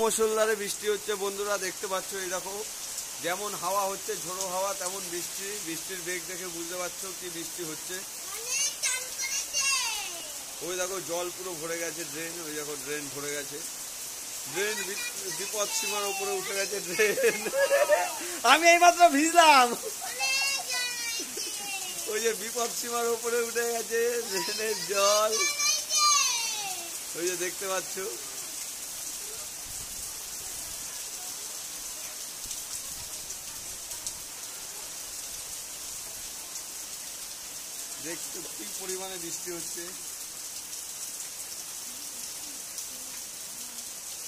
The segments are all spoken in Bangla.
মুষলধারে বৃষ্টি হচ্ছে বন্ধুরা, দেখতে পাচ্ছ। এই দেখো যেমন হাওয়া হচ্ছে, ঝোড়ো হাওয়া, তেমন বৃষ্টি। বৃষ্টির বেগ দেখে বুঝতে পারছো কি বৃষ্টি হচ্ছে। ওই দেখো জল পুরো ভরে গেছে ড্রেন, ওই দেখো ড্রেন ভরে গেছে। ড্রেন বিপদ সীমার উপরে উঠে গেছে ড্রেন। আমি এইমাত্র ভিজলাম। ওই যে বিপদ সীমার উপরে উঠে গেছে ড্রেনের জল, ওই যে দেখতে পাচ্ছ। দেখছো কি পরিমাণে বৃষ্টি হচ্ছে।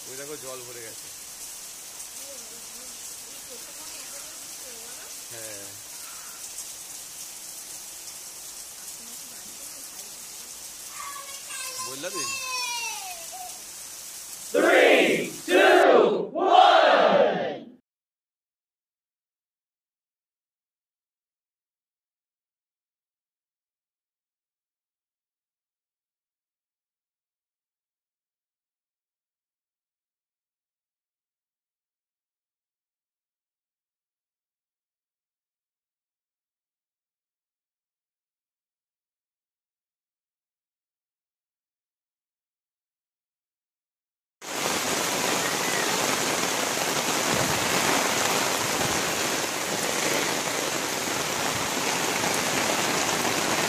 ওই দেখো জল ভরে গেছে। হ্যাঁ, বললা দিন। 3, 2, 1.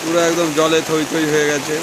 পুরো একদম জলে থই থই হয়ে গেছে।